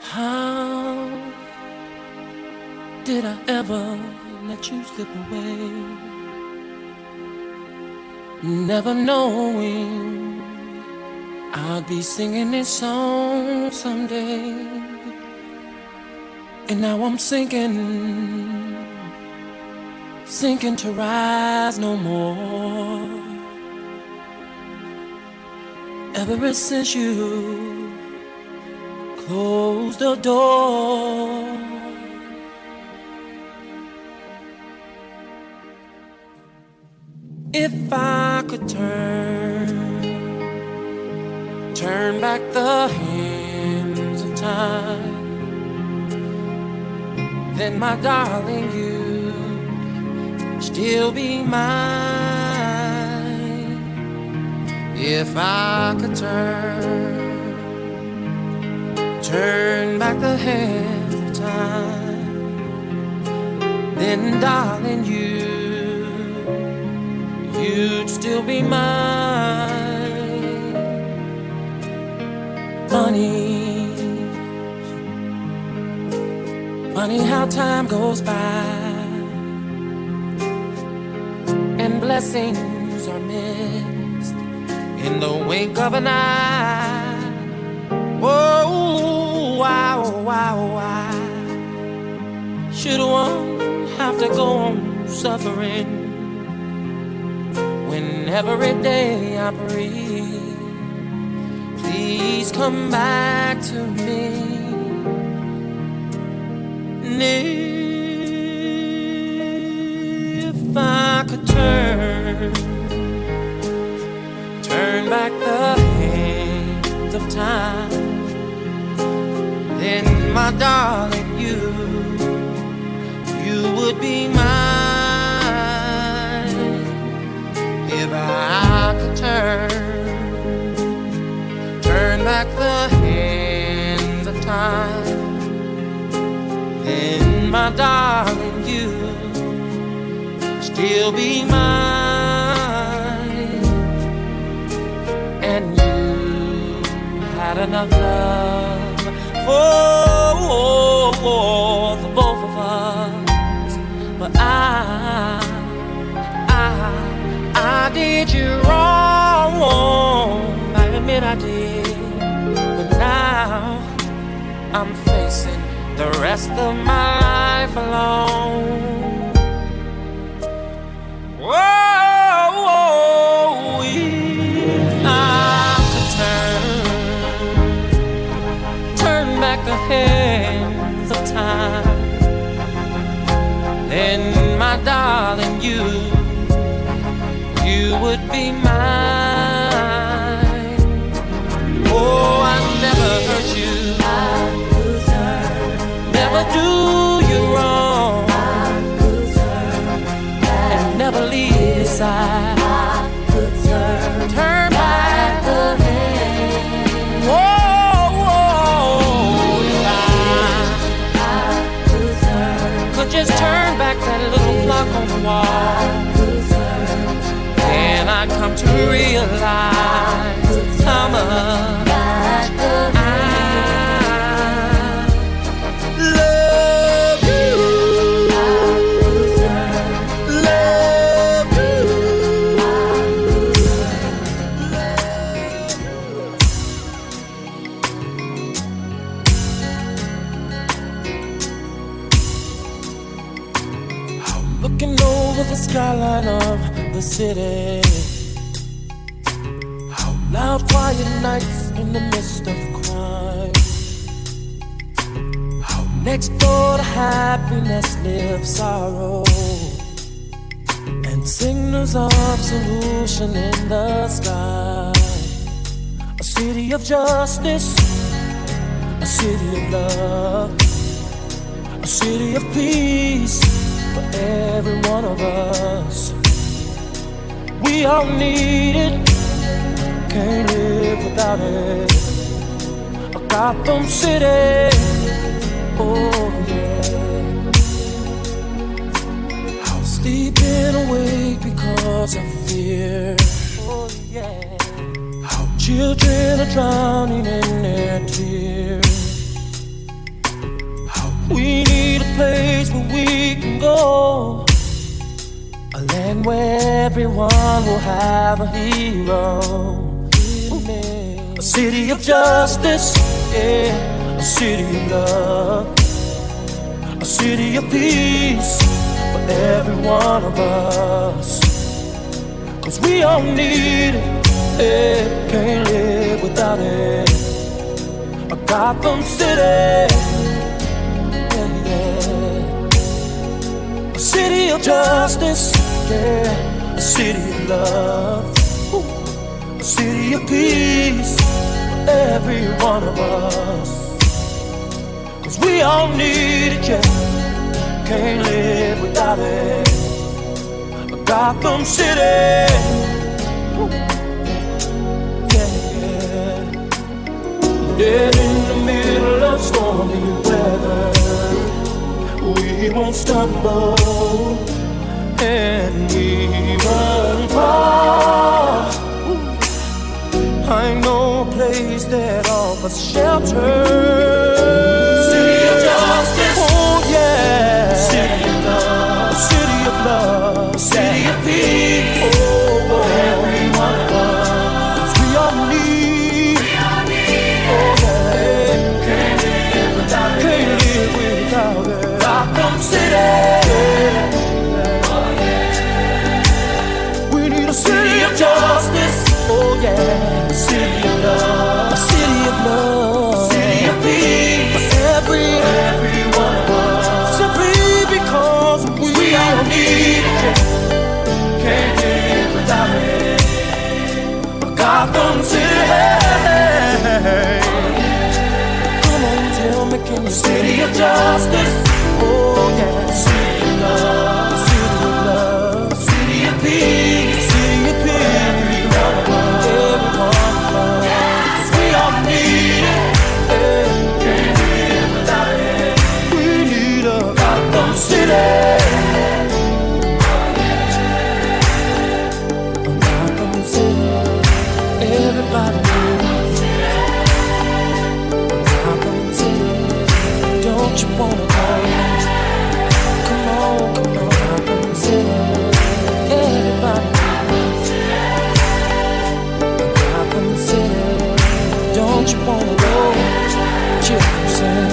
How did I ever let you slip away? Never knowing I'll be singing this song someday. And now I'm sinking to rise no more. Ever since you closed the door, if I could turn back the hands of time, then my darling, you'd still be mine. If I could turn back the hands of time, then darling, you'd still be mine. Funny how time goes by and blessings are missed in the wink of an eye. Oh, why should one have to go on suffering when every day I breathe? Please come back to me. And if I could turn back the hands of time, then my darling, you would be mine. If I could turn back the hands of time, then my darling, you still be mine. And you had enough love for the both of us, but I did you wrong. I admit I did, but now I'm facing the rest of my life alone. Whoa, if I could turn back the hands of time, then my darling, you would be mine. Oh, I never hurt you, never do you wrong, and never leave your side. Turn back the hand. Whoa, if I could just turn back that little clock on the wall, then I'd come to realize how much the skyline of the city. How loud, quiet nights in the midst of crime. How next door to happiness lives sorrow, and signals of solution in the sky. A city of justice, a city of love, a city of peace for every one of us. We all need it, can't live without it. A Gotham City, oh yeah. Sleeping awake because I feel children are drowning in their tears. We need a place where we can go, a land where everyone will have a hero. A city of justice, yeah, a city of love, a city of peace for every one of us. 'Cause we all need it, yeah, can't live without it. A Gotham City, yeah, yeah. A city of justice, yeah, a city of love, a city of peace for every one of us. 'Cause we all need it, yeah, can't live without it. A Gotham City, yeah, yeah. Dead in the middle of stormy weather, we won't stumble and we won't fall. I know a place that offers shelter. City of justice. Oh yeah. City of love. City of love. City of peace. Oh, every one of us. We all need. Oh yeah. Can't live without it. Can't live without it. Gotham City. Oh yeah. We need a city of justice. Oh yeah. A city of love, a city of love, a city of peace for every one of us. Simply because we all need it, can't live without it. A Gotham City, come on, tell me, can you city of justice? Oh yeah, city of love, city of love, city of peace, city of peace. Every one of us. Everybody needs Gotham City. Don't you wanna go? Come on, Gotham City. Everybody needs Gotham City. Don't you wanna go? Children.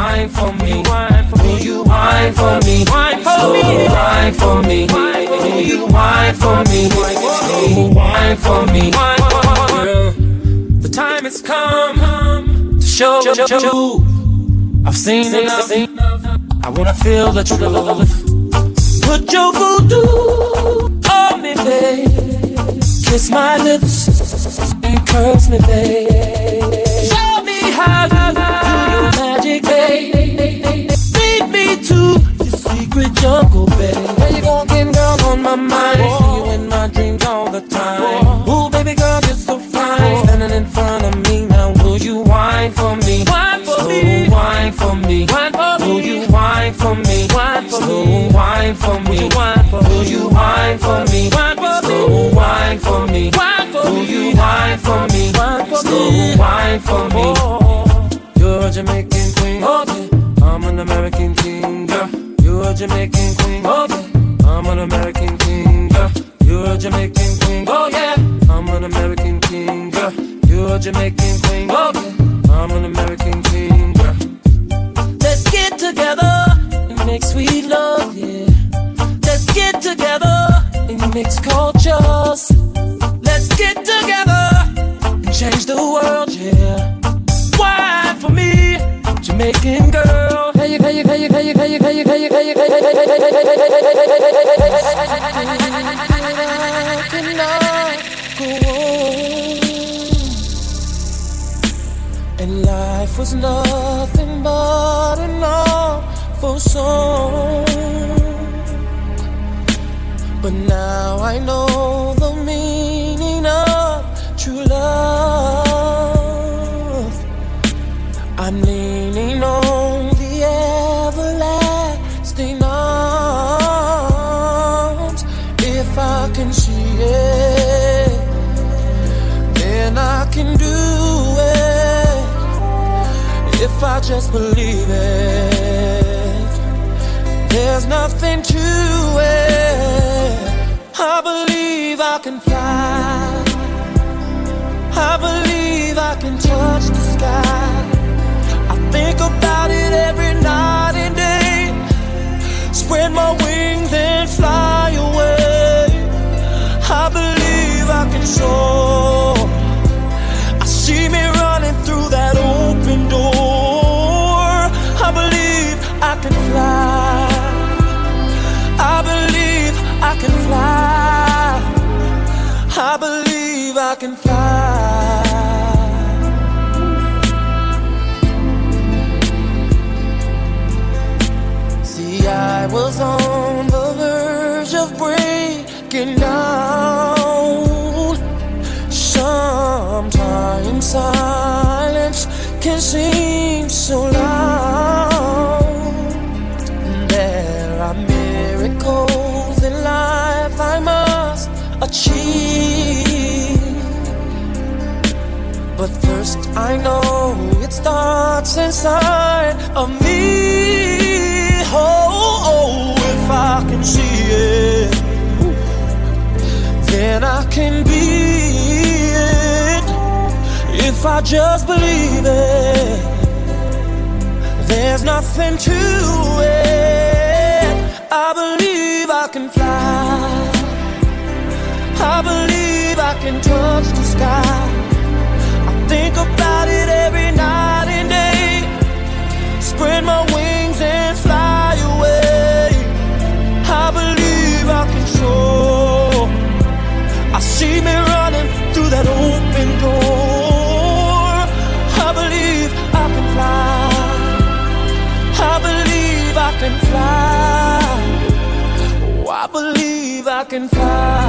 wine for me? Will you wine for me? Wine for me. Wine for me. Will you wine for me? Wine for me. Girl, the time has come to show you. I've seen enough. I wanna feel the truth. Put your voodoo on me, babe. Kiss my lips and curse me, babe. Show me how you do your magic, babe. Lead me to the secret jungle, babe. Where you walking, girl, on my mind. See you in my dreams all the time. Ooh, baby girl, you're so fine. Standing in front of me now. Will you wine for me? Wine for me. Wine for me. Wine for me. Will you wine for me? Wine for me. Wine for me. Will you wine for me? Wine for me. Wine for me. Will you wine for me? Slow wine for me. You're a Jamaican queen, oh yeah. I'm an American king, girl. You're a Jamaican queen, oh yeah. I'm an American king, girl. You're a Jamaican queen, oh yeah. I'm an American king, girl. You're a Jamaican queen, oh yeah. I'm an American king, girl. Let's get together and make sweet love, yeah. Let's get together and mix cultures. Let's get together and change the world, yeah. Wine for me, Jamaican girl. Hey, you, hey, you, hey, you, hey, you, hey, you, hey, you, hey, you, hey, you, hey, you, and life was nothing but an awful song. But now I know the meaning of true love. I'm leaning on the everlasting arms. If I can see it, then I can do it. If I just believe it, there's nothing to it. I believe I can fly. I believe I can touch the sky. I think about it every night and day. Spread my wings and fly away. I believe I can soar. I see me running through that open door. I believe I can fly. I believe I can fly. I believe I can fly. See, I was on the verge of breaking down. Sometimes silence can seem so loud. There are miracles in life I must achieve. But first I know it starts inside of me. Oh, if I can see it, then I can be it. If I just believe it, there's nothing to it. I believe I can fly. I believe I can touch the sky. I think about it every night and day. Spread my wings and fly away. I believe I can soar. I see me running through that open door. I believe I can fly. I believe I can fly. Oh, I believe I can fly.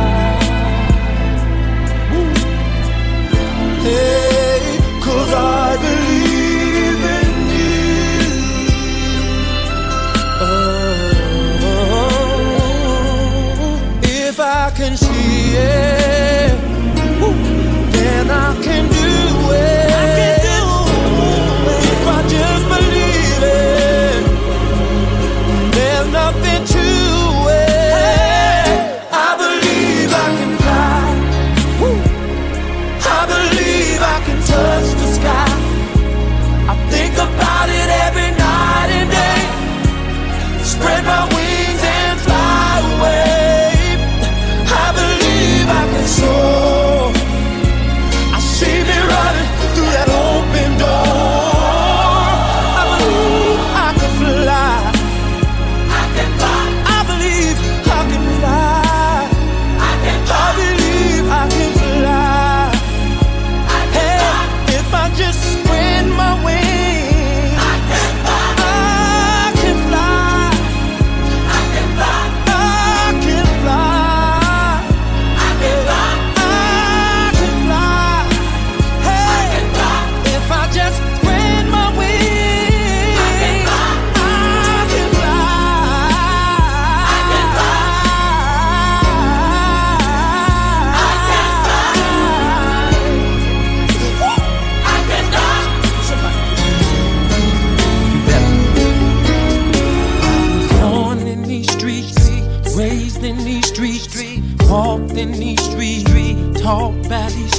Hey, 'cause I believe in you. Oh, if I can see it, then I can do it. I can do it. If I just believe it, there's nothing to it. I believe I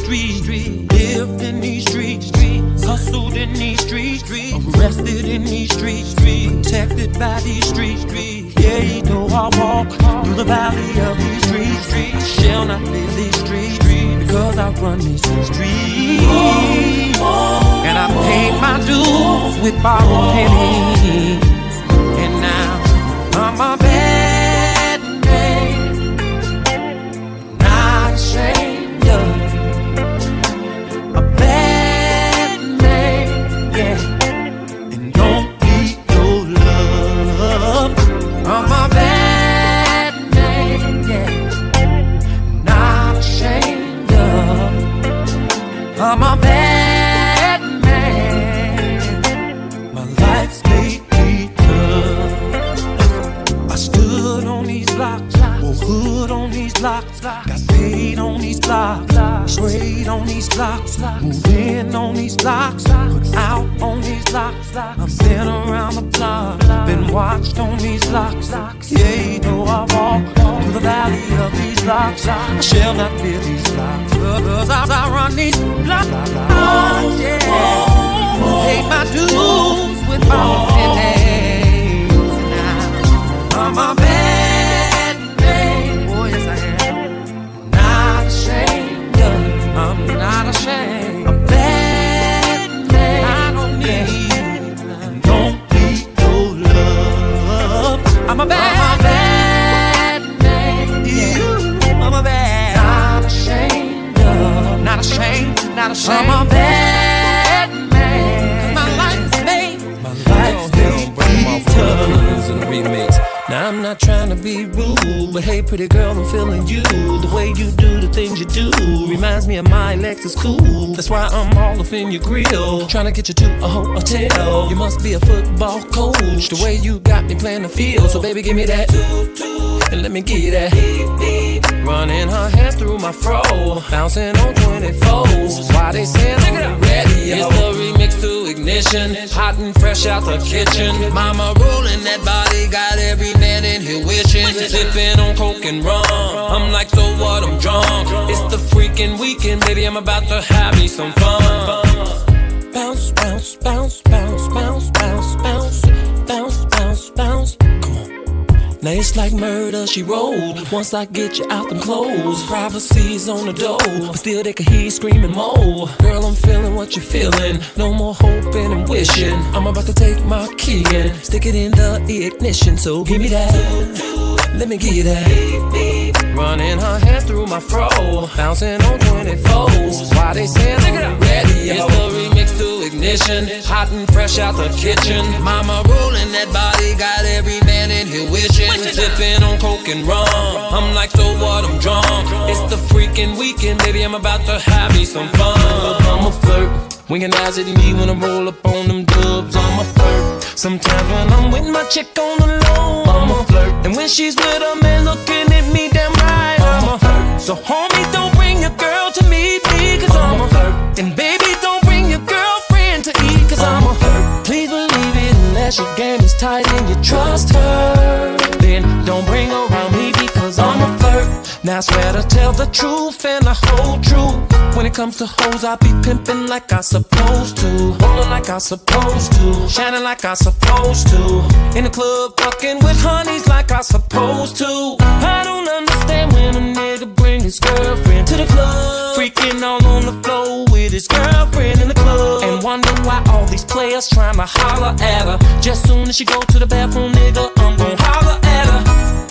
streets, lived in these streets, hustled in these streets, arrested in these streets, protected by these streets. Yeah, though I walk through the valley of these streets, shall not leave these streets, because I run these streets. And I paid my dues with borrowed pennies, and now I'm a bad man, not ashamed of a bad man, yeah. And don't need no love. I'm a bad man, yeah, not ashamed of. I'm a bad man. My life's made me tough. I stood on these blocks, wore hood on these blocks, got paid on these blocks, sprayed on these blocks, moved in on these blocks, put out on these blocks. I've been around the block, been watched on these blocks. Yeah, though I walk through the valley of these blocks, I shall not fear these blocks, cause I run these blocks. Yeah, paid my dues with my pennies. I'm a bad man. Oh, yes, I am. Not ashamed of it. I'm not ashamed. A bad man. I don't need and don't need no love. I'm a bad man. Yeah. I'm a bad. Not ashamed of. Not ashamed. Not ashamed. I'm a bad man. My life is made. My life is made. In the remix. Now I'm not trying to be rude, but hey pretty girl, I'm feeling you. The way you do the things you do reminds me of my Lexus cool. That's why I'm all up in your grill, trying to get you to a hotel. You must be a football coach, the way you got me playing the field. So baby, give me that and let me give you that. Running her hands through my fro, bouncing on 24s. Why they say I'm ready? It's the remix to Ignition, hot and fresh out the kitchen. Mama rolling that body, got every man in here wishing. Sipping on coke and rum, I'm like, so what, I'm drunk. It's the freaking weekend, baby, I'm about to have me some fun. Bounce, bounce, bounce, bounce, bounce, bounce, bounce, bounce, bounce, bounce. Come on. Now it's like murder, she rolled. Once I get you out them clothes, privacy's on the door, but still they can hear you screaming more. Girl, I'm feeling what you're feeling. No more hoping and wishing. I'm about to take my key and stick it in the ignition. So give me that, let me give you that. Running her hands through my fro, bouncing on 24s. Why they say I'm ready? It's the remix to Ignition, hot and fresh out the kitchen. Mama rolling that body, got every man in here wishing. Sipping on coke and rum, I'm like, so what, I'm drunk. It's the freaking weekend, baby, I'm about to have me some fun. I'm a flirt, winking eyes at me when I roll up on them dubs. I'm a flirt, sometimes when I'm with my chick on the low. I'm a flirt, and when she's with a man looking at me damn right. I'm a flirt, so homie, don't bring your girl to meet me, cause I'm a flirt. And baby, don't bring your girlfriend to eat, cause I'm a flirt. Please believe it, unless your game is tight and you trust her, then don't bring her around me, because I'm a flirt. Now I swear to tell the truth and the whole truth. When it comes to hoes, I be pimping like I supposed to, rolling like I supposed to, shining like I supposed to, in the club fucking with honeys like I supposed to. I don't understand when a nigga bring his girlfriend to the club, freaking all on the floor with his girlfriend in the club, and wonder why all these players trying to holler at her. Just soon as she go to the bathroom, nigga, I'm gon' holler at her.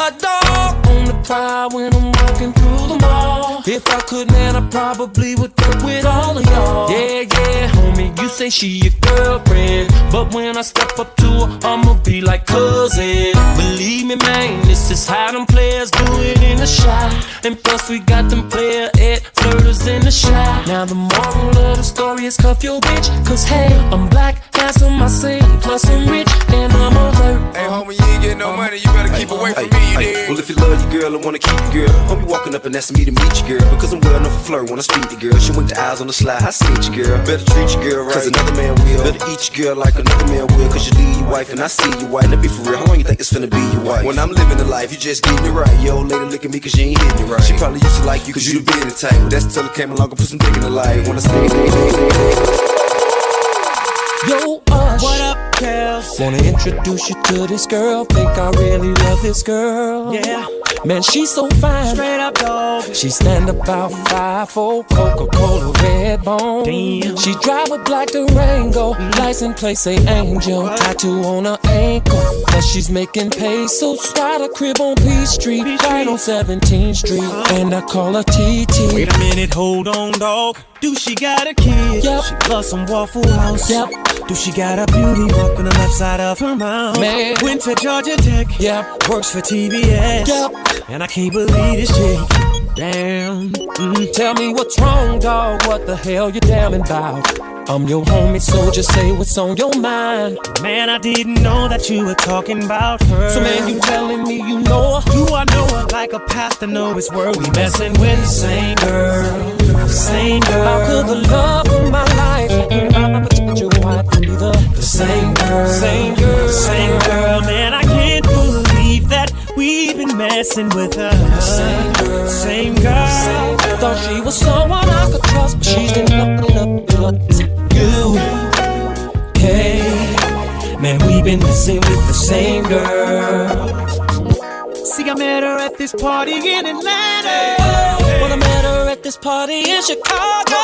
A dog on the prowl when I'm walking through the mall. If I could, man, I probably would fuck with all of y'all. Yeah, yeah, homie, you say she your girlfriend, but when I step up to her, I'ma be like cousin. Believe me, man, this is how them players do it in the shot. And plus we got them player at flirters in the shot. Now the moral of the story is cuff your bitch, cause hey, I'm black, handsome, I sing, plus I'm rich, and I'm alert. homie, you ain't getting no money, you better keep away from me, you dig? Well, if you love your girl and wanna keep your girl, don't be walking up and asking me to meet your girl. Because I'm well enough for flirt when I speak to girl. She went the eyes on the slide, I seen your girl. Better treat your girl right, cause another man will. Better eat your girl like another man will. Cause you leave your wife and I see your wife. Now be for real, how long you think it's finna be your wife? When I'm living the life, you just getting it right. Yo, lady, look at me cause you ain't hitting it right. She probably used to like you cause you the big type. But that's till it came along and put some dick in the life. When I say, Yo, Ush, what up, Kels? wanna introduce you to this girl. Think I really love this girl. Yeah, Man, she's so fine. straight up dog. She stand about 5'4", Coca-Cola red bone. Damn. She drive a black Durango, license plate say Angel. Tattoo on her ankle, but she's making pesos. Got a crib on Peachtree, right on 17th Street, and I call her TT. Wait a minute, hold on, dog. Do she got a kid? Yep. She loves some Waffle House. Yep. Do she got a beauty mark on the left side of her mouth? Man. Went to Georgia Tech. Yep. Works for TBS. Yep. And I can't believe this chick. Damn. Tell me what's wrong, dog. What the hell you damning about? I'm your homie, so just say what's on your mind. Man, I didn't know that you were talking about her. So man, you telling me you know her? Do I know her like a pastor know his word? We messing with the same girl. Same girl. How could the love of my life but your wife be the same girl? Same girl. Same girl. Man, I can't believe that we've been messing with her. Same girl. Same girl. Thought she was someone I could trust, but she's been nothing up to you. Hey, man, we've been messing with the same girl. See, I met her at this party in Atlanta. Well, I met her at this party in Chicago.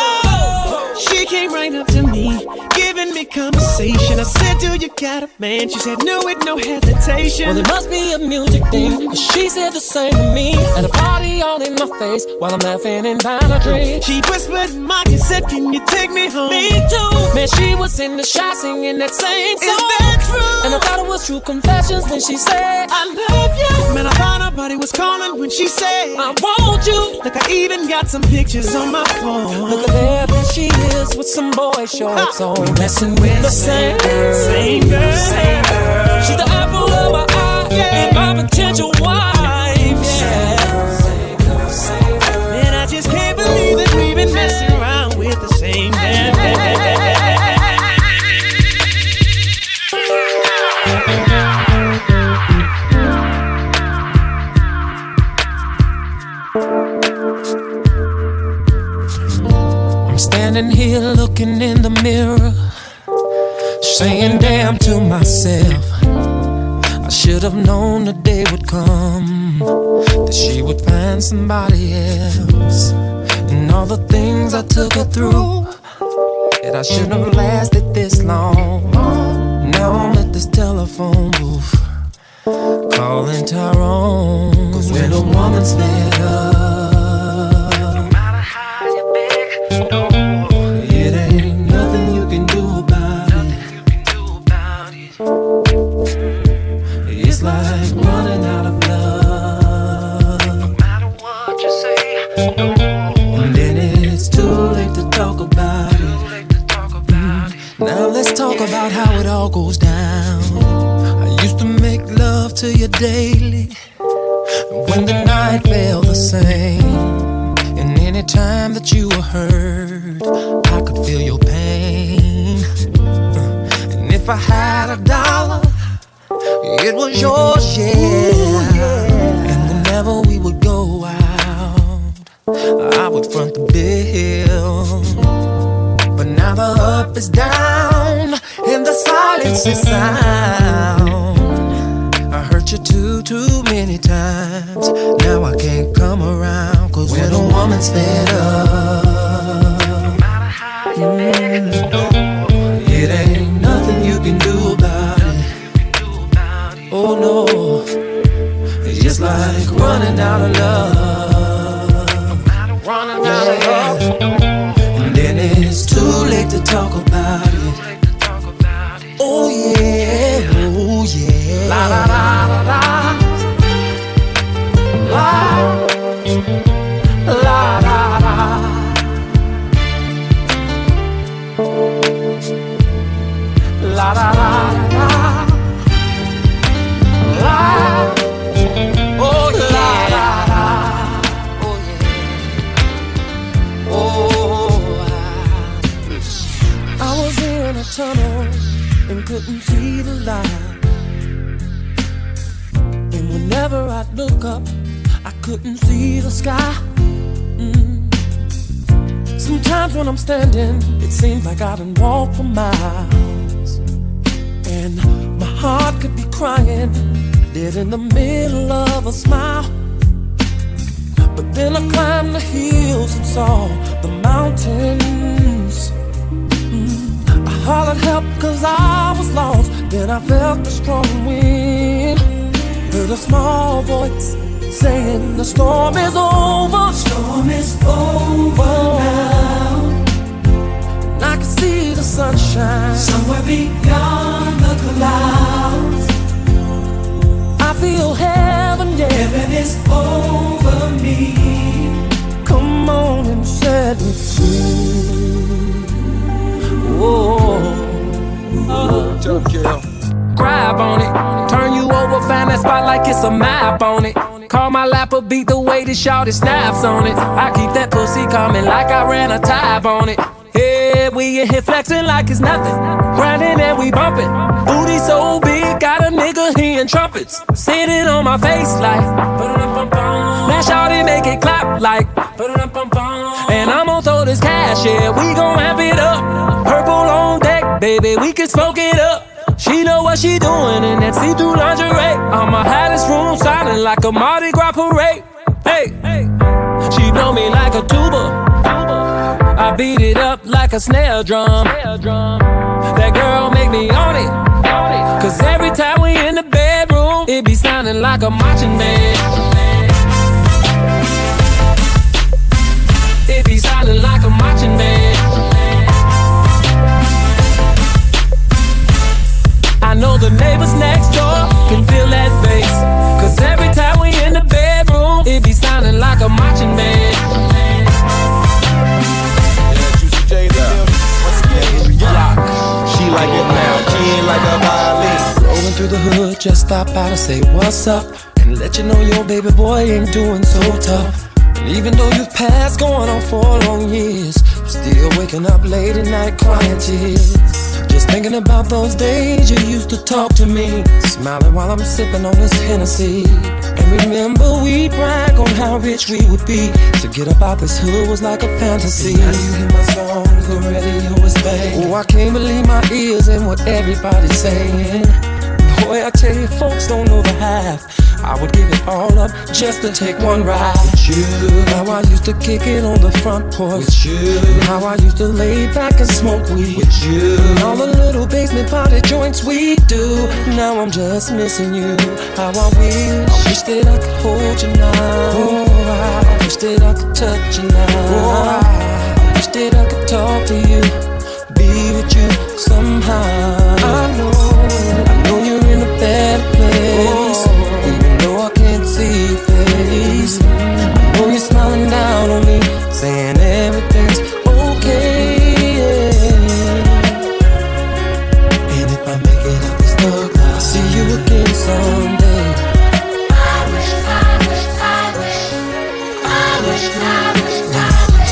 She came right up to me, giving me conversation. I said, do you got a man? She said, no, with no hesitation. Well, it must be a music thing, 'cause she said the same to me. At a party all in my face, while I'm laughing and buying a drink. She whispered in my ear, said, can you take me home? Me too. Man, she was in the shot singing that same song. Is that true? And I thought it was true confessions when she said, I love you. Man, I thought her body was calling when she said, I want you. look, I even got some pictures on my phone. Look at there she is with some boy shorts on. We messing with the same girl. Same girl. Same girl. She's the apple of my eye, and my potential wife. Yeah. Man, I just can't believe that we've been messing around with the same girl. I'm standing here looking in the mirror, saying damn to myself. I should have known the day would come that she would find somebody else. And all the things I took her through, that I shouldn't have lasted this long. Now I'm at this telephone booth, calling Tyrone. 'Cause when a woman's fed up, no matter how you beg, it ain't nothing you can do about it. It's like running out of love. No matter what you say, and then it's too late to talk about it. Now let's talk about how it all goes down. I used to make love to you daily, when the night felt the same. And any time that you were hurt, I could feel your pain. And if I had $1, it was yours, yeah. And whenever we would go out, I would front the bill. But now the up is down and the silence is sound. I hurt you too many times. Now I can't come around. 'Cause when a woman's fed up, it ain't nothing you can do about it. Oh no, it's just like running out of love. Running out of love. And then it's too late to talk about it. Oh yeah, oh yeah. La la la la la. La la la la. La la la la. tunnel and couldn't see the light. And whenever I'd look up, I couldn't see the sky. Sometimes when I'm standing, it seems like I done walked for miles. And my heart could be crying, dead in the middle of a smile. But then I climbed the hills and saw the mountains. I hollered help cause I was lost. Then I felt a strong wind. Heard a small voice saying the storm is over. Storm is over now. And I can see the sunshine somewhere beyond the clouds. I feel heaven, yeah. Heaven is over me. Come on and set me free. Whoa. Tell him, Kel. Grab on it, turn you over, find that spot like it's a map on it. Call my lapper, beat the way this shawty snaps on it. I keep that pussy coming like I ran a tab on it. Yeah, we in here flexing like it's nothing. Grinding and we bumping. Booty so big, got a nigga hearing trumpets. Sitting on my face like now shawty make it clap like and I'm gon' throw this cash, yeah, we gon' amp it up. Purple on deck, baby, we can smoke it up. She know what she doing in that see-through lingerie. I'm a hottest room sounding like a Mardi Gras parade. Hey, she blow me like a tuba. I beat it up like a snare drum. That girl make me on it. Cause every time we in the bedroom, it be sounding like a marching band. It be sounding like a marching band. I know the neighbors next door can feel that bass. Cause every time we in the bedroom, it be sounding like a marching band. She like it now, she ain't like a violin. Rolling through the hood, just stop by to say what's up and let you know your baby boy ain't doing so tough. And even though you've passed going on 4 long years, I'm still waking up late at night crying tears. Just thinking about those days you used to talk to me, smiling while I'm sipping on this Hennessy. And remember we brag on how rich we would be. To get up out this hood was like a fantasy. And now you hear my songs, the radio is banging. Oh, I can't believe my ears and what everybody's saying. Boy, I tell you, folks don't know the half. I would give it all up just to take one ride with you. How I used to kick it on the front porch with you. How I used to lay back and smoke weed with you. All the little basement party joints we do. Now I'm just missing you. How I wish that I could hold you now. Oh, I wish that I could touch you now. Oh, I wish that I could talk to you, be with you somehow. I know you're in a bad place. Even though I can't see your face, I know you're smiling down on me, saying everything's okay. And if I make it out this dark, I'll see you again someday. I wish.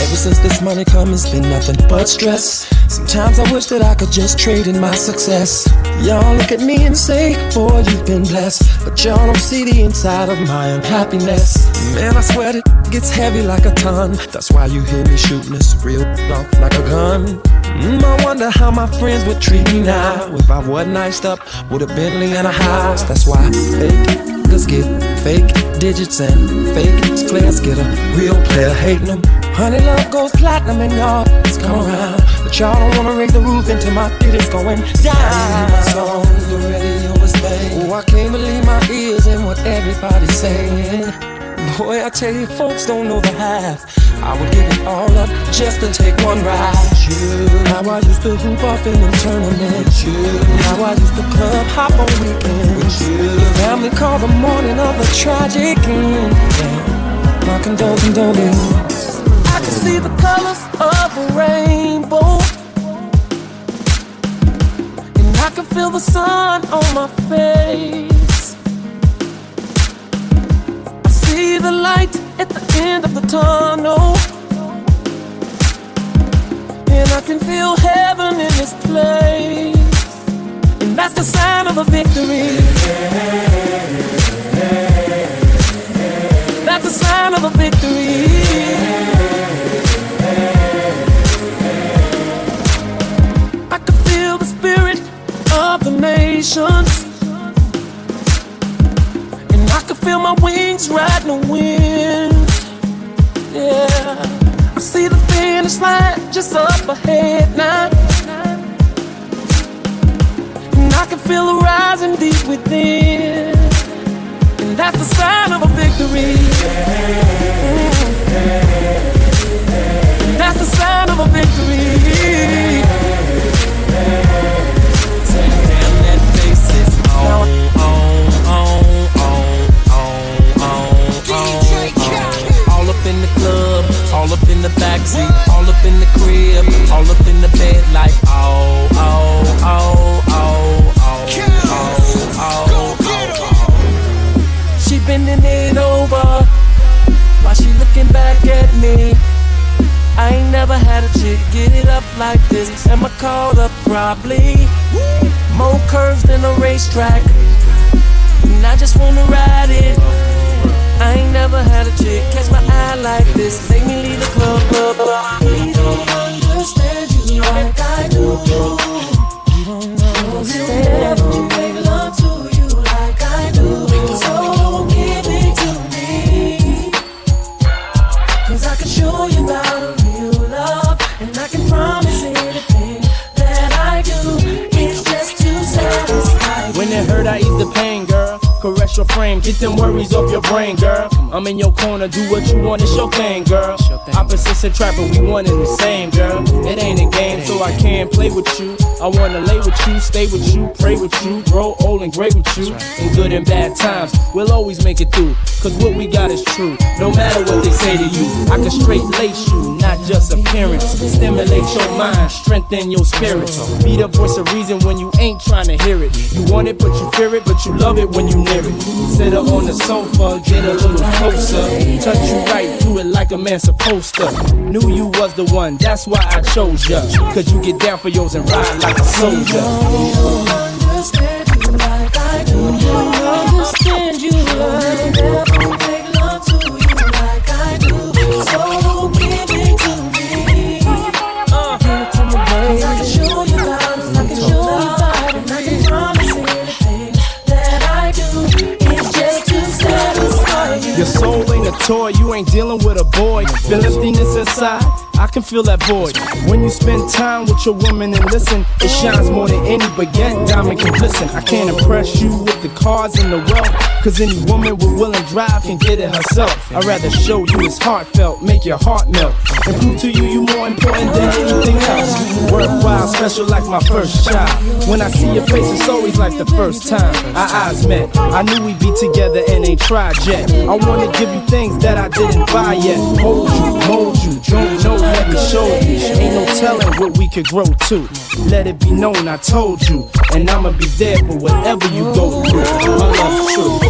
Ever since this money come, it's been nothing but stress. Sometimes I wish that I could just trade in my success. Y'all look at me and say, boy, you've been blessed. But y'all don't see the inside of my unhappiness. Man, I swear it gets heavy like a ton. That's why you hear me shooting this real off like a gun. I wonder how my friends would treat me now if I wasn't iced up with a Bentley and a house. That's why fake niggas get fake digits and fake players get a real player hating them. Honey, love goes platinum and y'all come around, but y'all don't wanna raise the roof until my feet is going down. My songs, the radio is playing. Oh, I can't believe my ears and what everybody's saying. Boy, I tell you, folks don't know the half. I would give it all up just to take one ride with you. How I used to hoop off in them tournaments. How I used to club hop on weekends. Your family called the morning of a tragic end. My condolences. I can see the colors of a rainbow, and I can feel the sun on my face. I see the light at the end of the tunnel, and I can feel heaven in this place. That's the sign of a victory. That's a sign of a victory. I can feel the spirit of the nations, and I can feel my wings riding the wind. Yeah, I see the finish line just up ahead now, and I can feel it rising deep within, and that's the sign of a victory. That's the sign of a victory. Damn, that face is on. All up in the club, all up in the backseat, all up in the crib, all up in the bed like She bending it over while she looking back at me. I ain't never had a chick get it up like this. Am I caught up? Probably. More curves than a racetrack, and I just wanna ride it. I ain't never had a chick catch my eye like this. Make me leave the club. We don't understand you like I do. You don't understand. You make love to you like I do. So give it to me, 'cause I can show you about a real love, and I can promise anything that I do. It's just to satisfy you. When it hurt, I ease the pain, girl. Caress your frame, get them worries off your brain, girl. I'm in your corner, do what you want, it's your thing, girl. Opposites attract, but we one and the same, girl. It ain't a game, so I can't play with you. I wanna lay with you, stay with you, pray with you, grow old and great with you. In good and bad times, we'll always make it through, 'cause what we got is true. No matter what they say to you, I can straight lace you, not just appearance. Stimulate your mind, strengthen your spirit. Be the voice of reason when you ain't trying to hear it. You want it, but you fear it, but you love it when you near it. Sit up on the sofa, get a little closer. Touch you right, do it like a man supposed to. Knew you was the one, that's why I chose ya. 'Cause you get down for yours and ride like a soldier. You don't understand you like I do. You don't understand you like I do. Never make love to you like I do. So give it to me. Give it to me, baby. 'Cause I can show you about it. I can show you about it. And I can promise anything that I do. It's just to satisfy you. Your soul ain't a toy, you ain't dealing with a boy. Feel emptiness inside, I can feel that void. When you spend time with your woman and listen, it shines more than any baguette diamond can glisten. I can't impress you with the cars and the wealth, 'cause any woman with will and drive can get it herself. I'd rather show you it's heartfelt, make your heart melt, and prove to you more important than anything else. Worthwhile, special like my first child. When I see your face, it's always like the first time our eyes met. I knew we'd be together and ain't tried yet. I wanna give you things that I didn't buy yet. Hold you, mold you, don't know, let me show you. Ain't no telling what we could grow to. Let it be known I told you, and I'ma be there for whatever you go through. My love's true.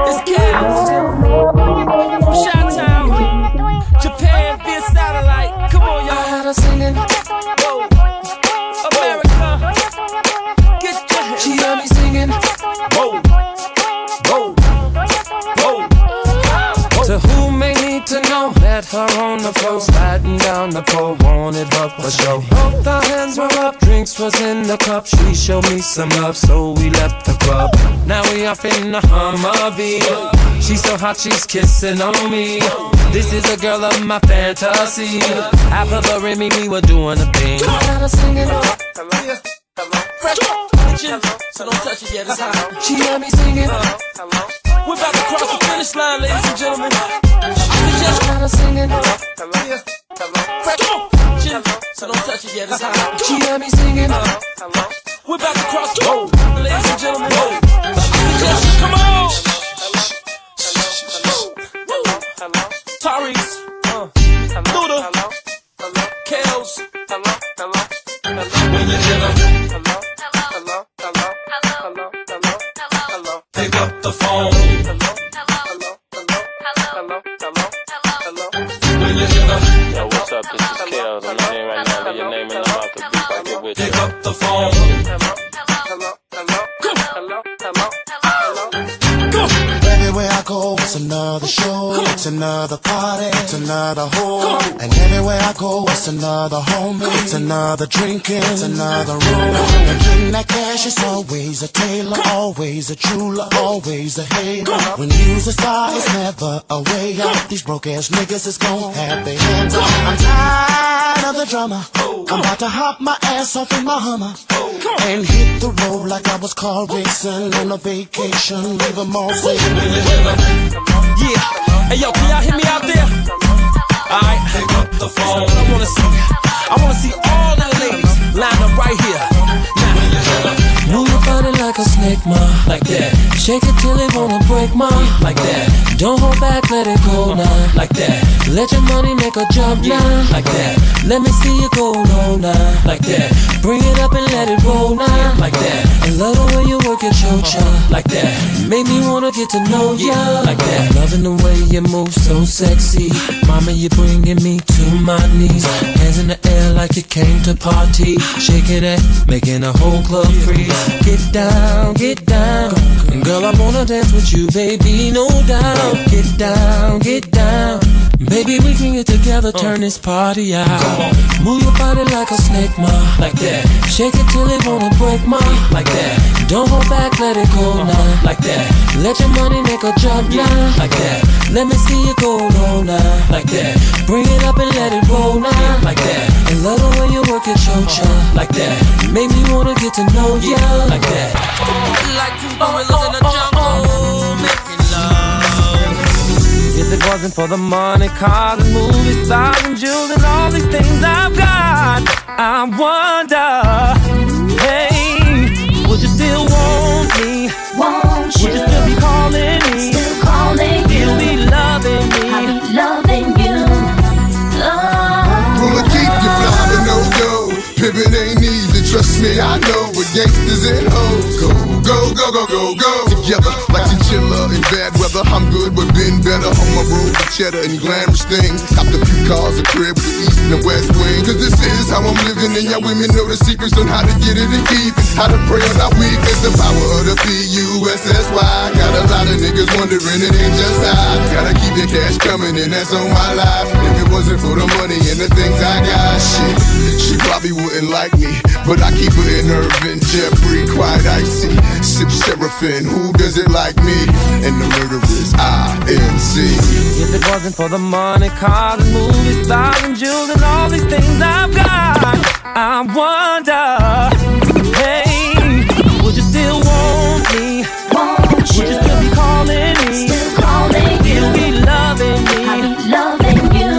It's Chaos from Chi-Town, Japan via satellite. Come on, y'all. I had her singing. Whoa, America, get your hands. She had me singing. Whoa, whoa, whoa. To who may need to know, met her on the floor, sliding down the pole, wanted her for show. Both our hands were up, drinks was in the cup. She showed me some love, so we left the club. Now we off in the Humvee. She's so hot, she's kissing on me. This is a girl of my fantasy. After the Remy, we were doing a thing. I had her singing. Fresh kitchen, so don't touch it yet, it's hot. She had me singing. We're about to cross the finish line, ladies and gentlemen. I suggest I had her singing. Fresh kitchen, so don't touch it yet, it's hot. She had me singing. We're about to cross the line, ladies and gentlemen. I suggest, come on. Tariq, Luda, Kels, when you pick up the phone. When you Yo, what's up? This is Kels. I'm your name right now. Leave your name and number out the It's another party, it's another whore. And everywhere I go, it's another homie. It's another drinking, it's another room. And getting that cash is always a tailor, always a jeweler, always a hater. When you's a star, it's never a way out. These broke ass niggas is gon' have their hands up. I'm tired of the drama. I'm about to hop my ass off in my Hummer and hit the road like I was car racing on a vacation. Leave them all safe. Yeah. Hey yo, can y'all hear me out there? Alright, pick up the phone. I wanna see all the ladies lined up right here. Now, move your body like a snake, ma, like that. Shake it till it wanna break, ma, like that. Don't hold back, let it go now, like that. Let your money make a jump now, like that. Let me see you go low now, like that. Bring it up and let it roll now, like that. I love the way you work your chocha, like that. Make me wanna get to know ya, like that. Loving the way you move so sexy. Mama, you're bringing me to my knees. Hands in the air like you came to party. Shaking it, making a whole club freeze. Get down, get down. Girl, I wanna dance with you, baby, no doubt. Get down, get down. Baby, we can get together, turn this party out. Move your body like a snake, ma, like that. Shake it till it wanna break, ma, like that. Don't hold back, let it go now, like that. Let your money make a jump now, like that. Let me see you go low now, like that. Bring it up and let it roll now, like that. I love the way you work your chocha, like that. Make me wanna get to know ya, like that. Like two gorillas in the jungle, making love. If it wasn't for the money, cars and movie stars and jewels and all these things I've got, I wonder, hey, would you still want me? Won't you? Would you still be calling me? Still calling you. You'll be loving me. I'll be loving you. Wanna keep you fly, but no go. Pimpin' ain't easy, trust me, I know. With gangsters and hoes, go, go, go, go, go, go. Together like chinchilla in bad weather. I'm good, but been better. On my road with cheddar and glamorous things. Copped a few cars, a crib with the east and the west wing. Cause this is how I'm living, and y'all women know the secrets on how to get it and keep it. How to pray on our weakness, the power of the P-U-S-S-Y. Got a lot of niggas wondering, it ain't just I. Gotta keep the cash coming, and that's on my life. If it wasn't for the money and the things I got, shit, she probably wouldn't like me. But I keep her in Irvin, Jeffrey, quite icy. Sip Seraphim, who does it like me? And the murder is I-N-C. If it wasn't for the money, cars and movie stars and jewels and all these things I've got, I wonder, hey, would you still want me? Won't you? Would you still be calling me? Still calling you. You'll be loving me. I'll be loving you.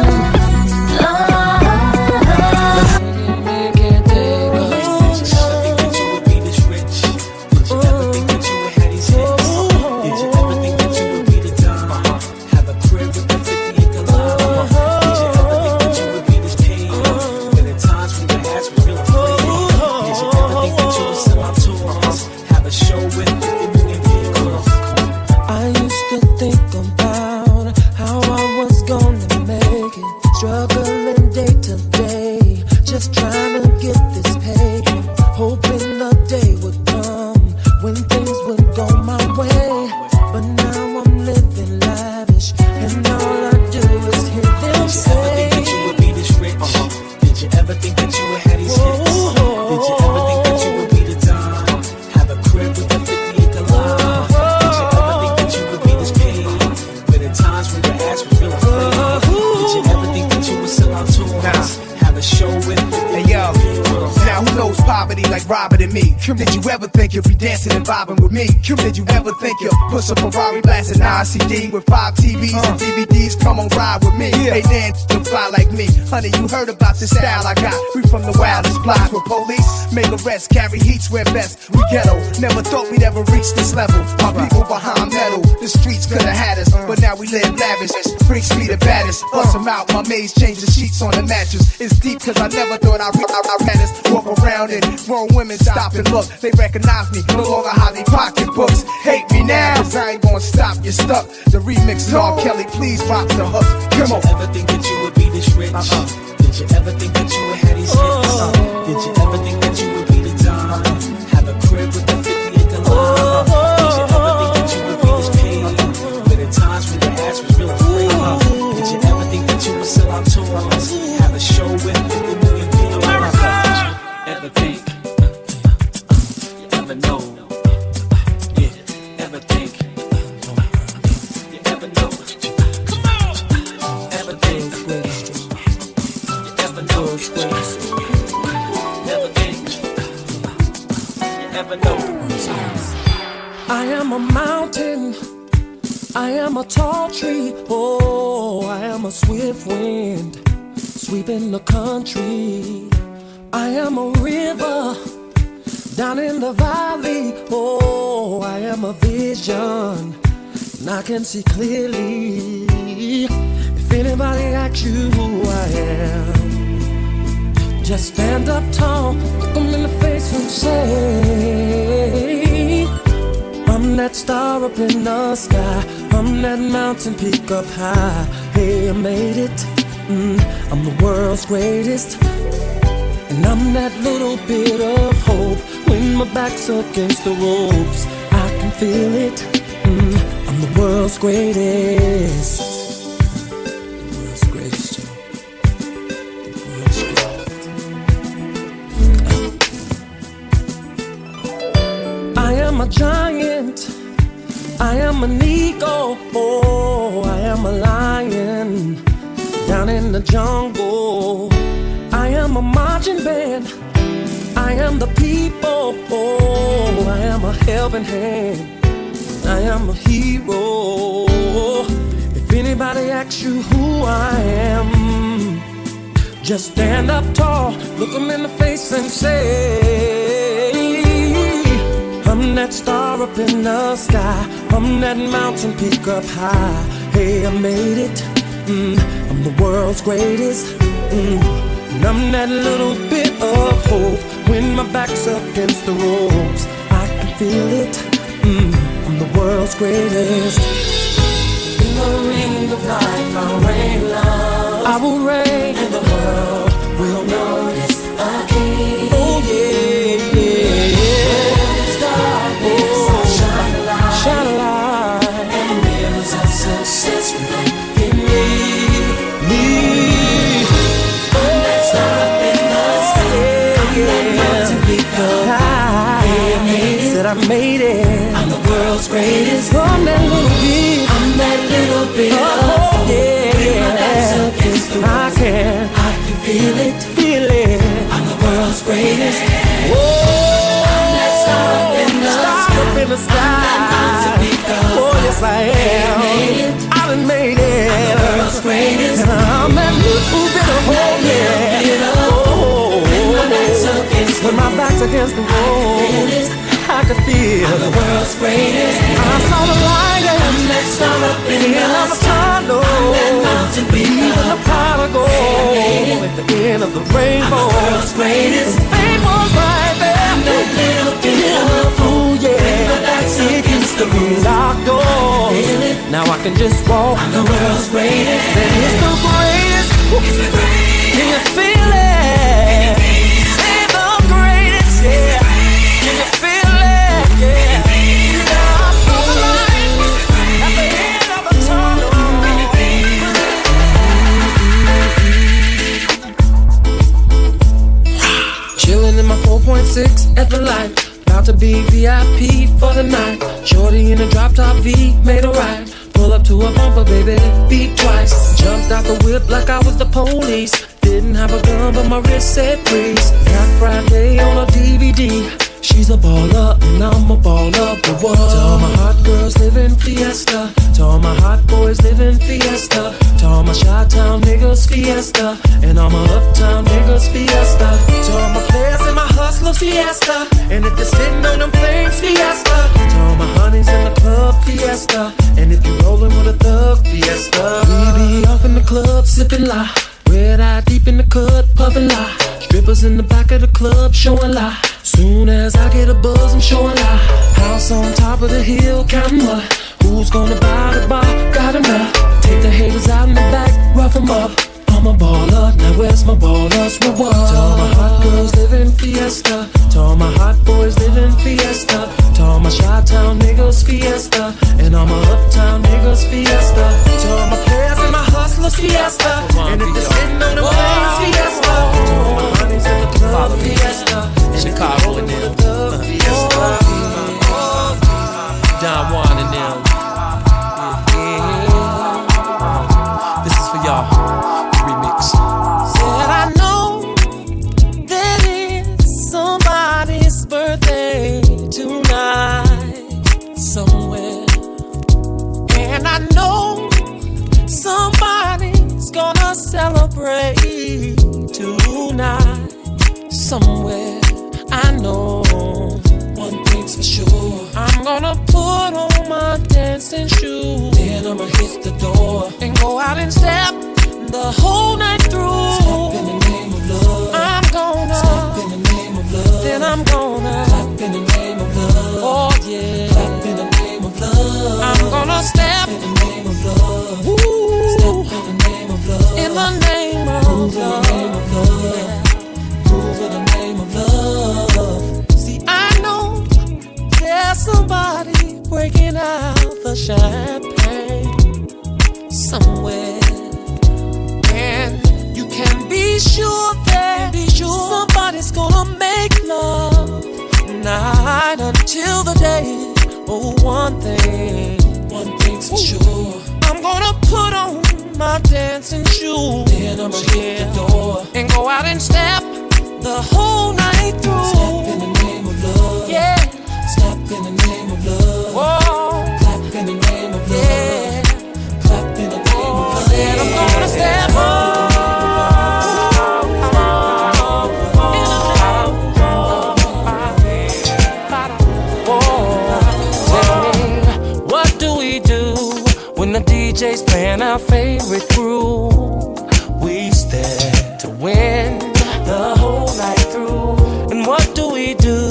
Did you ever think you'd be dancing and vibing with me? Did you ever think you'd push a Ferrari blasting CD with 5 TVs and DVDs? Come on, ride with me. Hey, Dan, you fly like me. Honey, you heard about this style I got. We from the wildest blocks with police make arrests, carry heat, swear best. We ghetto, never thought we'd ever reach this level. My people behind metal, the streets could have had us, but now we live lavish. Freaks be the baddest. Bust them out, my maids change the sheets on the mattress. It's deep cause I never thought I'd ran this. Walk around and grown women stop and look. They recognize me, no longer hide they pocketbooks. Hate me now, cause I ain't gonna stop, you're stuck. The remix is R. Kelly, please rock the hook. Come on. Did you ever think that you would be this rich? Did you ever think that you would have these hits? Did you ever think that you would be the Don? Have a crib with a 50-acre lawn? Did you ever think that you would be this paid? But at times when your ass was real free, world tours. Have a show with 50 million people. Ever think? You ever know? Yeah, ever think? You ever know? Come on! Ever think? You ever know? Never think? You ever know? I am a mountain, I am a tall tree, oh, I am a swift wind, sweeping the country. I am a river, down in the valley, oh, I am a vision, and I can see clearly. If anybody asks you who I am, just stand up tall, look them in the face and say, I'm that star up in the sky, I'm that mountain peak up high. Hey, I made it, I'm the world's greatest. And I'm that little bit of hope. When my back's against the ropes, I can feel it, I'm the world's greatest. The world's greatest, the world's greatest. I am a giant, I am an eagle, oh, I am a lion, down in the jungle. I am a marching band, I am the people, oh, I am a helping hand, I am a hero. If anybody asks you who I am, just stand up tall, look them in the face and say, I'm that star up in the sky, I'm that mountain peak up high. Hey, I made it, I'm the world's greatest, and I'm that little bit of hope. When my back's against the ropes, I can feel it, I'm the world's greatest. In the ring of life, I'll reign love, I will reign, and the world will notice again. Oh yeah, yeah, yeah. Darkness, I'll shine a light, shine a light, and mirrors of success reflect in me. Said I made it, I'm the world's greatest. I'm that little bit, I'm that little bit. Oh yeah, yeah. I can feel it, feel it. I'm the world's greatest. Whoa, I'm that star up in the sky. Oh yes I am. I done made it. I'm the world's greatest. And I'm that little bit of hope, yeah. Oh, when my back's against the wall, I can feel I'm the world's greatest. I saw the light and that star up in the tunnel. Even the pot of gold at the end of the rainbow. I'm the world's greatest. The fame was right there. I'm that little bit of fool, yeah. It used to be locked doors. Now I can just walk. I'm the world's greatest. Then it's the greatest. It's the greatest. Can you feel it? Say the greatest, yeah. Can you feel it? Chillin' in my 4.6 at the light, about to be VIP for the night. Shorty in a drop top V, made a right. Pull up to a bumper, baby, beat twice. Jumped out the whip like I was the police. Didn't have a gun, but my wrist said freeze. Got Friday on a DVD. She's a baller, and I'm a baller, but what? To all my hot girls living fiesta, to all my hot boys living fiesta, to all my Chi-Town niggas fiesta, and all my uptown niggas fiesta, to all my players and my hustlers fiesta, and if you're sitting on them things fiesta, to all my honeys in the club fiesta, and if you're rolling with a thug fiesta. We be off in the club sipping lie, red eye deep in the cut puffin' lie, strippers in the back of the club showing lie. Soon as I get a buzz, I'm showing lie. House on top of the hill, counting what? Who's gonna buy the bar? Got enough. Take the haters out in the back, rough them up. I'm a baller, now where's my ballers reward? To all my hot girls living fiesta, to all my hot boys living fiesta, to all my Chi-Town niggas fiesta, and all my uptown niggas fiesta, to all my players and my hustlers fiesta, and if away tonight. Somewhere I know one thing's for sure. I'm gonna put on my dancing shoes. Then I'ma hit the door and go out and step the whole night through. Step in the name of love. I'm gonna step in the name of love. Then I'm gonna clap in the name of love. Oh yeah, clap in the name of love. I'm gonna step in the name of love. Woo. Step in the name of love. In the name of love. Move in the name of love. See, I know there's somebody breaking out the champagne somewhere, and you can be sure that somebody's gonna make love night until the day. Oh, one thing's for sure. I'm gonna put on my dancing shoes. Then I'ma hit the door and go out and step the whole night through. Step in the name of love. Yeah. Step in the name of love. Whoa. Clap in the name of love. Yeah. Clap in the name of love. Said I'm gonna step when the DJ's playing our favorite groove. We stand to win the whole night through. And what do we do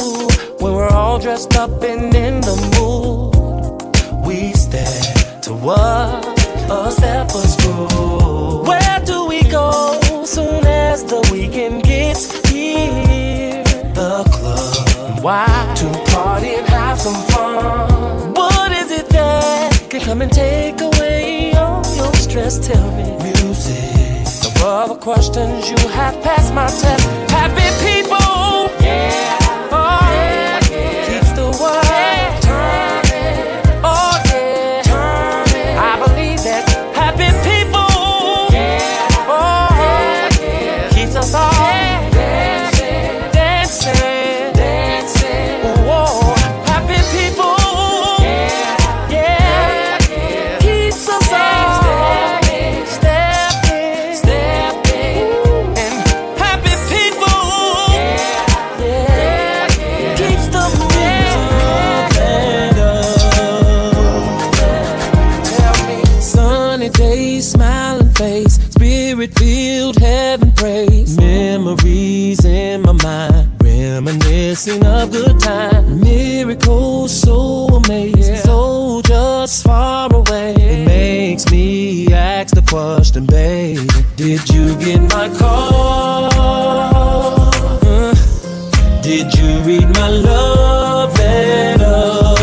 when we're all dressed up and in the mood? We stand to what a step us through. Where do we go soon as the weekend gets here? The club. Why? To party and have some fun. What is it that can come and take away all your stress? Tell me. Music. No other questions, you have passed my test. Happy people, yeah, oh yeah, yeah. Keeps the world turning, oh yeah, turning. I believe that happy people, yeah, oh yeah, yeah. Keeps us all dancing, dancing, dancing. Whoa, happy people. Smiling face, spirit-filled, heaven praise. Memories in my mind, reminiscing of good times. Miracles so amazing, so just far away. It makes me ask the question, baby, did you get my call? Did you read my love letter?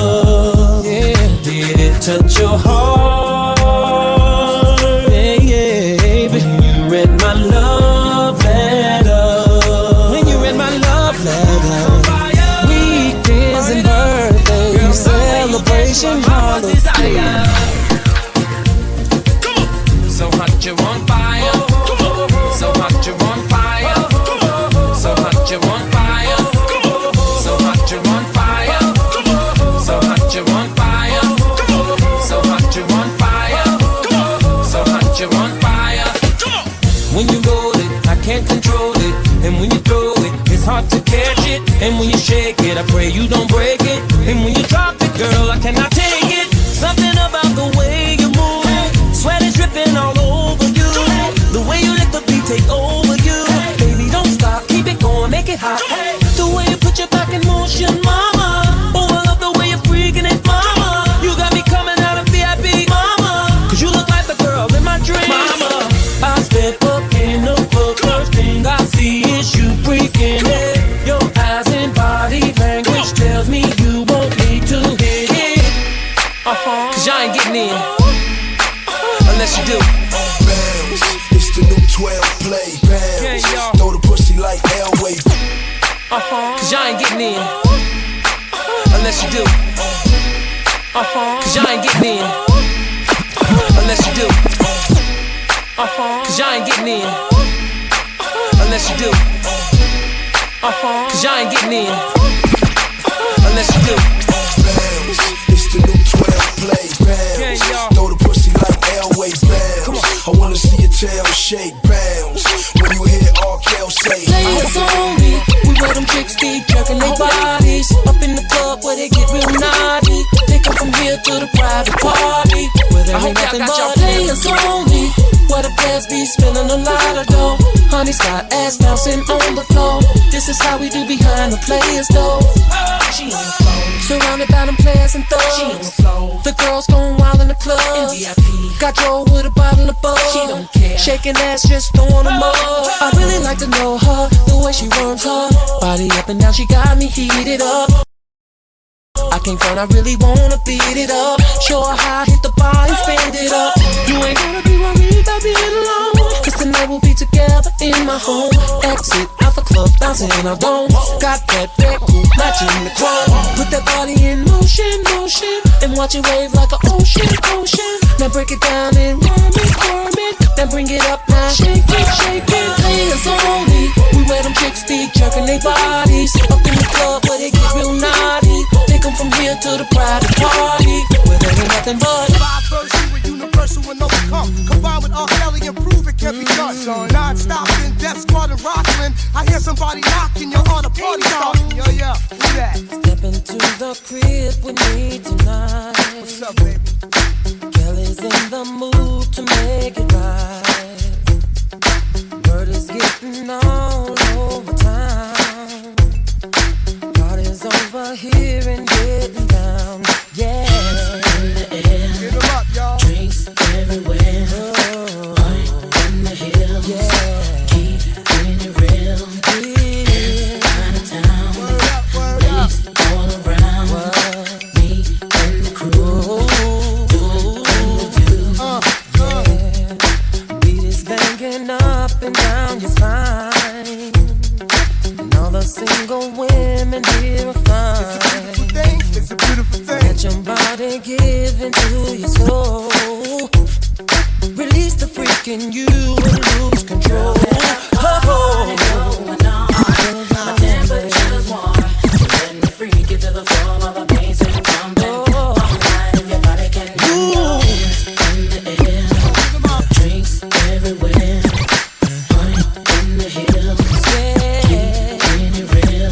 Yeah. Did it touch your heart? My love letter. When you read my love letter. Weekends and birthdays, celebration, holidays. So hot you're on fire. So hot you're on fire. So hot you're on fire. So hot you're on fire. So hot you're on fire. So hot you're on fire. So hot you're on fire. When you roll it, I can't control it. And when you throw it, it's hard to catch it. And when you shake it, I pray you don't break it. And when you drop it, girl, I cannot take it. Something about the way you move, sweat is dripping all over you. The way you let the beat take over you. Baby, don't stop, keep it going, make it hot. The way you put your back in motion, mama. Oh, I love the way you're freaking it, mama. You got me coming out of VIP, mama. Cause you look like the girl in my dreams, mama. I step up in the club, first thing I see is you freaking it. Your eyes and body language tells me you won't need to hit it. Cause y'all ain't getting in unless you do. Bounce, it's the new 12 play. Bounce, throw the pussy like Elway. Cause y'all ain't getting in unless you do. Cause y'all ain't getting in unless you do. Cause y'all ain't getting in unless you do. Cause y'all ain't getting in unless you do. Bounce, it's the new 12 play. Bounce, throw the pussy like Elway. waist bounce. I wanna see your tail shake, bounce. When you hear R. Kelly say, players only. We wear them chicks keep jerking their bodies up in the club where they get real naughty. They come from here to the private party where there ain't nothing but players only. Where the players be spilling a lot of dough. Honey's got ass bouncing on the floor. This is how we do behind the players though. She on the floor, surrounded by them players and thugs. She on the floor, the girls going wild in the club. Got Joe with a bottle of bug. She don't care, shaking ass, just throwing them up. I really like to know her, the way she runs her body up and down. She got me heated up. I can't front, I really wanna beat it up. Show her how I hit the bar and spend it up. You ain't gonna be worried about being alone, cause tonight we'll be together in my home. Exit out the club, bouncing our bones. Got that red coupe matching the chrome. Put that body in motion, motion, and watch it wave like an ocean, ocean. Now break it down and worm it. Then bring it up now, shake it, shake it. Players only. We wear them chicks feet, jerking their bodies up in the club where they get real naughty. They come from here to the private party where there ain't nothing but five version with universal and overcome. Combined with R. Kelly and prove it can be done. Non-stop in Death Squad and Rocklin'. I hear somebody knocking, you're on a party starting. Yo, yeah, who that? Step into the crib with me tonight. What's up, baby? Kelly's in the mood to make it right. Word is getting all over town. Party's over here and getting down. Yeah. In the air. Get 'em up, y'all. Drinks everywhere. Right in the hills. Yeah. Keeping it real. This kind of town. Word up, word up. Ladies all around. Me and the crew. Beat is banging up and down your spine. And all the single women here are fine. It's a beautiful thing. Let your body give into your soul. Release the freak in you and lose control. My temperature's warm. When the freak get to the floor, all the bass and drum band. All night if your body can move. In the air. Drinks everywhere. Right in the hills. Keeping it real.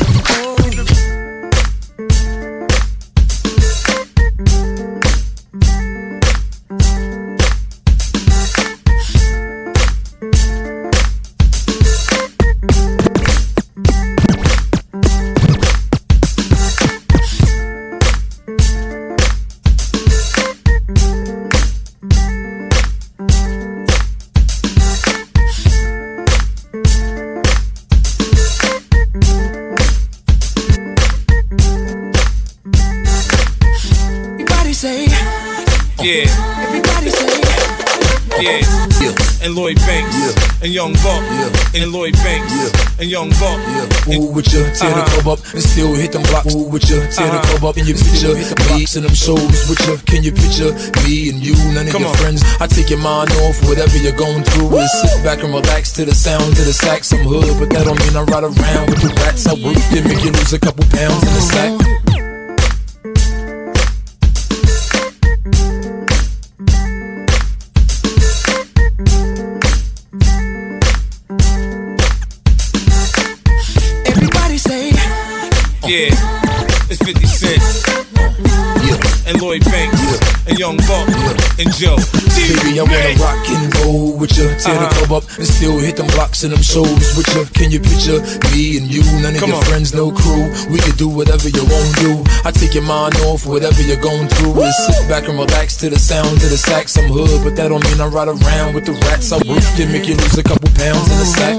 Everybody say, Yeah, everybody say, yeah. And Lloyd Banks, and Young Buck, and Lloyd Banks, and Young Buck. Ooh, with ya, tear the club up and still hit them blocks. Ooh, with ya, tear the club up in your picture. Hit the blocks and them shows with ya. Can you picture me and you, none of Come your on. friends? I take your mind off whatever you're going through and sit back and relax to the sound of the sax. I'm hood, but that don't mean I ride around with the rats. I work to make you lose a couple pounds in the sack. everybody say, Yeah, it's 50 Cent, and Lloyd Banks, and Young Buck, and Joe. Baby, I wanna rock and roll with ya. Tear the club up and still hit them blocks and them shows with ya. Can you picture me and you, none of Come your on. friends, no crew? We could do whatever you won't do. I take your mind off whatever you're going through and sit back and relax to the sound of the sax. I'm hood, but that don't mean I ride around with the rats. I work to make you lose a couple pounds in the sack.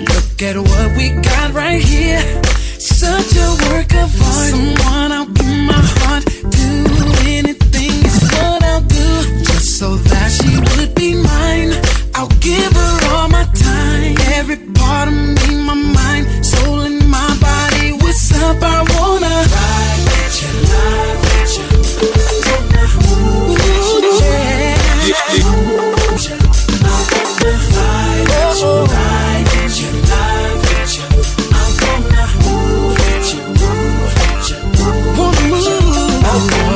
Look at what we got right here. Such a work of art. Someone I'll give my heart to. Anything is what I'll do, just so that she would be mine. I'll give her all my time. Every part of me, my mind, soul in my body. What's up? I wanna ride with you, love with you. Ooh, yeah. I wanna ride with you, ride with you, love with you. I wanna move with you, move with you, move with you. I wanna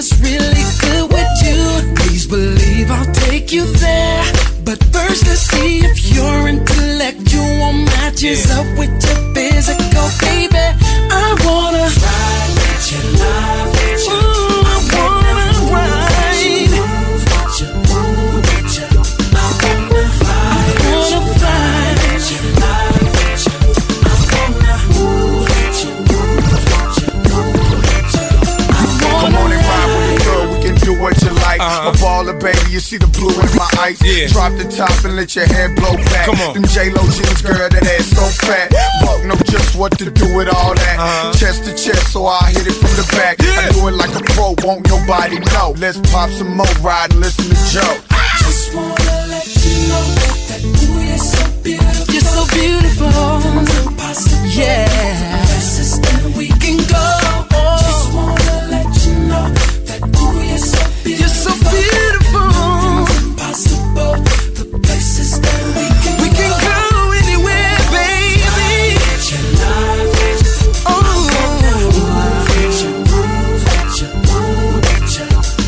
was really good with you. Please believe I'll take you there. But first let's see if your intellectual matches up with your physical, baby. I wanna ride with you, love with you. Ooh, I wanna ride. Move with you, move with you. I wanna fly with you, love with you. I wanna move with you, move with you, move with you. Come on and ride with me, girl. We can do what you like. A baller, baby. You see the blue in my eyes. Yeah. Drop the top and let your hair blow back. Come on. Them J-Lo jeans, girl, that ass so fat. Buck know just what to do with all that. Chest to chest, so I hit it from the back. I do it like a pro, won't nobody know. Let's pop some more, ride and listen to Joe. Just wanna let you know that ooh, you're so beautiful. You're so beautiful. Yeah. Places that we can go. Just wanna let you know that ooh, you're so beautiful. You're so beautiful. Impossible. The places that we can go anywhere, baby.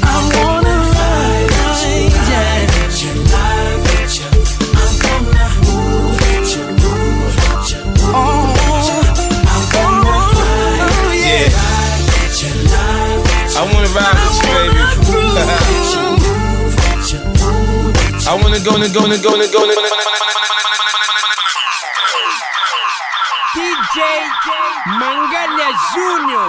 I wanna ride, yeah. I wanna ride with you, baby. I wanna go. DJ Mangalia Junior.